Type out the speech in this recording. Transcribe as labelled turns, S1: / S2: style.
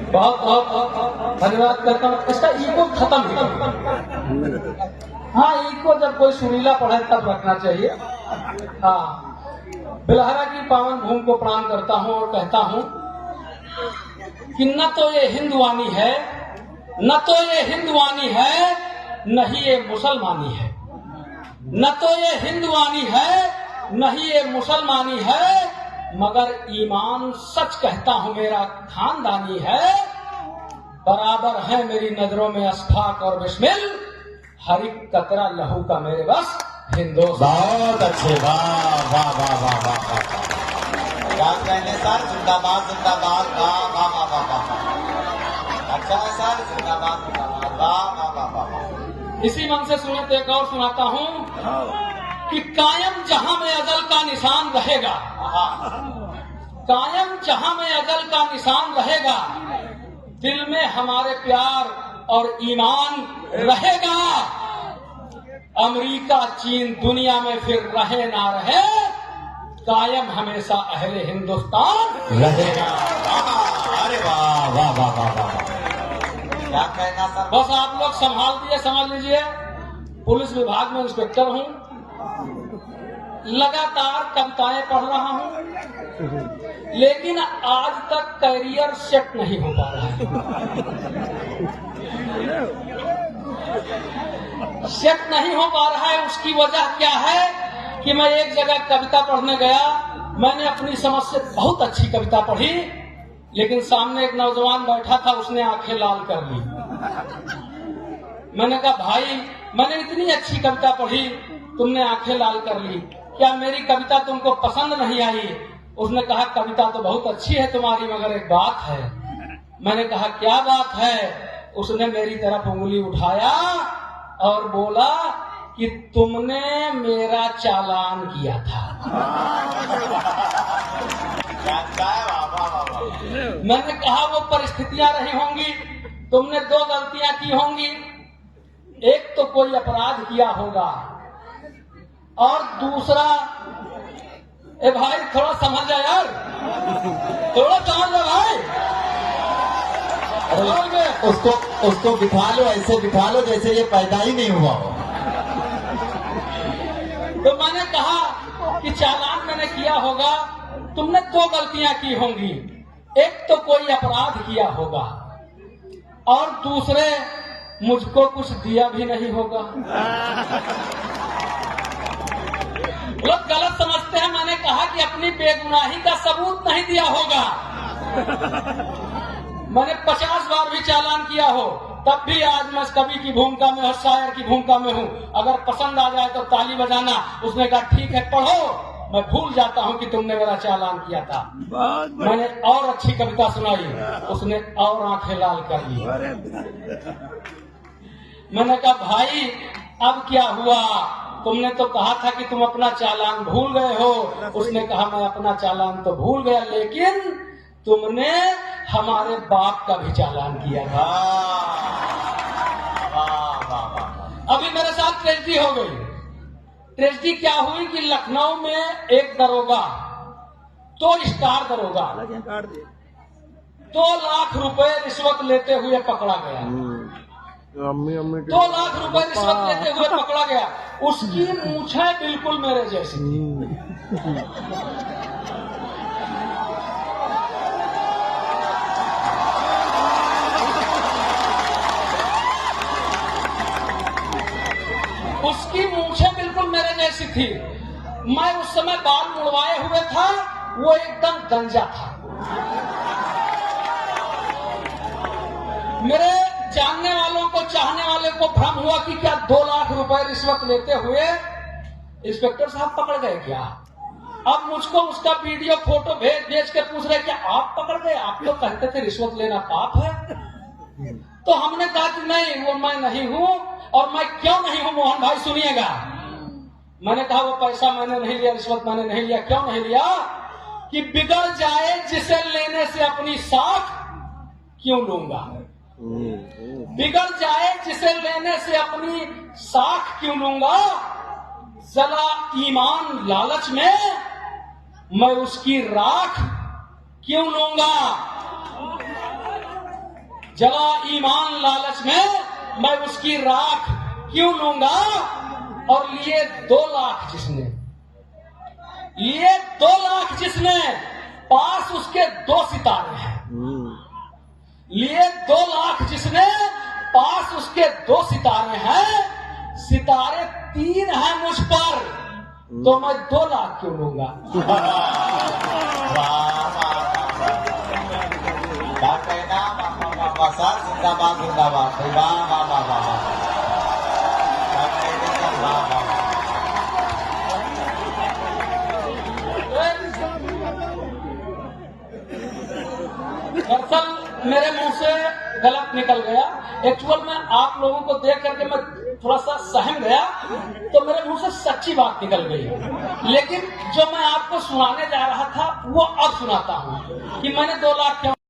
S1: बहुत बहुत धन्यवाद करता हूँ। इसका ईगो खत्म है। हाँ, ईगो जब कोई सुरीला पढ़े तब रखना चाहिए। हाँ, बिलहरा की पावन भूमि को प्रणाम करता हूँ और कहता हूँ कि न तो ये हिंदुवानी है, न तो ये हिंदुवानी है, न ही ये मुसलमानी है। न तो ये हिंदुवानी है, न ही ये मुसलमानी है, मगर ईमान सच कहता हूँ मेरा खानदानी है। बराबर है मेरी नजरों में अशफाक और बिस्मिल, हर एक कतरा लहू का मेरे बस हिंदुस्तान।
S2: बहुत अच्छे, वाह वाह वाह वाह वाह वाह। क्या कहने सर, जिंदाबाद जिंदाबाद, वाह वाह वाह वाह वाह। अच्छा है सर, जिंदाबाद जिंदाबाद, वाह वाह वाह वाह।
S1: इसी मन से सुने तो एक और सुनाता हूँ कि कायम जहां में अजल का निशान रहेगा, कायम जहां में अजल का निशान रहेगा, दिल में हमारे प्यार और ईमान रहेगा। अमेरिका चीन दुनिया में फिर रहे ना रहे, कायम हमेशा अहले हिंदुस्तान रहेगा।
S2: अरे वाह वाह वाह वाह वाह। क्या कहना सर।
S1: बस आप लोग संभाल दिए, समझ लीजिए। पुलिस विभाग में इंस्पेक्टर हूँ, लगातार कविताएं पढ़ रहा हूँ, लेकिन आज तक करियर सेट नहीं हो पा रहा है। सेट नहीं हो पा रहा है। उसकी वजह क्या है कि मैं एक जगह कविता पढ़ने गया, मैंने अपनी समझ से बहुत अच्छी कविता पढ़ी, लेकिन सामने एक नौजवान बैठा था, उसने आंखें लाल कर ली। मैंने कहा भाई, मैंने इतनी अच्छी कविता पढ़ी, तुमने आंखें लाल कर ली, क्या मेरी कविता तुमको पसंद नहीं आई? उसने कहा कविता तो बहुत अच्छी है तुम्हारी, मगर एक बात है। मैंने कहा क्या बात है? उसने मेरी तरफ उंगली उठाया और बोला कि तुमने मेरा चालान किया था। मैंने कहा वो परिस्थितियां रही होंगी, तुमने दो गलतियां की होंगी, एक तो कोई अपराध किया होगा और दूसरा, ए भाई थोड़ा समझ जा यार, थोड़ा समझ जा भाई।
S2: उसको बिठा लो, ऐसे बिठा लो जैसे ये पैदा ही नहीं हुआ हो।
S1: तो मैंने कहा कि चालान मैंने किया होगा, तुमने दो गलतियां की होंगी, एक तो कोई अपराध किया होगा और दूसरे मुझको कुछ दिया भी नहीं होगा। लोग गलत समझते हैं, मैंने कहा कि अपनी बेगुनाही का सबूत नहीं दिया होगा। मैंने 50 बार भी चालान किया हो, तब भी आज मैं कवि की भूमिका में और शायर की भूमिका में हूँ। अगर पसंद आ जाए तो ताली बजाना। उसने कहा ठीक है पढ़ो। मैं भूल जाता हूँ कि तुमने मेरा चालान किया था। मैंने और अच्छी कविता सुनाई, उसने और आंखें लाल कर ली। मैंने कहा भाई अब क्या हुआ? तुमने तो कहा था कि तुम अपना चालान भूल गए हो। उसने कहा मैं अपना चालान तो भूल गया, लेकिन तुमने हमारे बाप का भी चालान किया था। अभी मेरे साथ ट्रेजेडी हो गई। ट्रेजेडी क्या हुई कि लखनऊ में एक दरोगा, 2 स्टार दरोगा 2 लाख रुपए रिश्वत लेते हुए पकड़ा गया। 2 लाख रुपए रिश्वत लेते हुए पकड़ा गया। उसकी मूछें बिल्कुल मेरे जैसी थी। उसकी मूछें बिल्कुल मेरे जैसी थी। मैं उस समय बाल मुड़वाए हुए था, वो एकदम गंजा था। मेरे जानने वालों को, चाहने वाले को भ्रम हुआ कि क्या 2 लाख रुपए रिश्वत लेते हुए इंस्पेक्टर साहब पकड़ गए क्या? अब मुझको उसका वीडियो फोटो भेज के पूछ रहे क्या आप पकड़ गए? आप तो कहते थे रिश्वत लेना पाप है। तो हमने कहा कि नहीं, वो मैं नहीं हूं। और मैं क्यों नहीं हूं मोहन भाई सुनिएगा। मैंने कहा वो पैसा मैंने नहीं लिया, रिश्वत मैंने नहीं लिया। क्यों नहीं लिया? कि बिगड़ जाए जिसे लेने से अपनी साख क्यों लूंगा। बिगड़ जाए जिसे लेने से अपनी साख क्यों लूंगा। जला ईमान लालच में मैं उसकी राख क्यों लूंगा। जला ईमान लालच में मैं उसकी राख क्यों लूंगा। और लिए 2 लाख जिसने, लिए 2 लाख जिसने, पास उसके 2 सितारे हैं। लिए 2 लाख जिसने, पास उसके 2 सितारे हैं। सितारे 3 हैं मुझ पर, तो मैं 2 लाख क्यों लूंगा।
S2: क्या कहना बाबा सर, जिंदाबाद जिंदाबाद। वाह वाह वाह वाह वाह। क्या कहने सर, वाह वाह।
S1: दरअसल मेरे मुंह से गलत निकल गया। एक्चुअल में आप लोगों को देख करके मैं थोड़ा सा सहम गया, तो मेरे मुंह से सच्ची बात निकल गई। लेकिन जो मैं आपको सुनाने जा रहा था वो अब सुनाता हूँ कि मैंने 2 लाख क्यों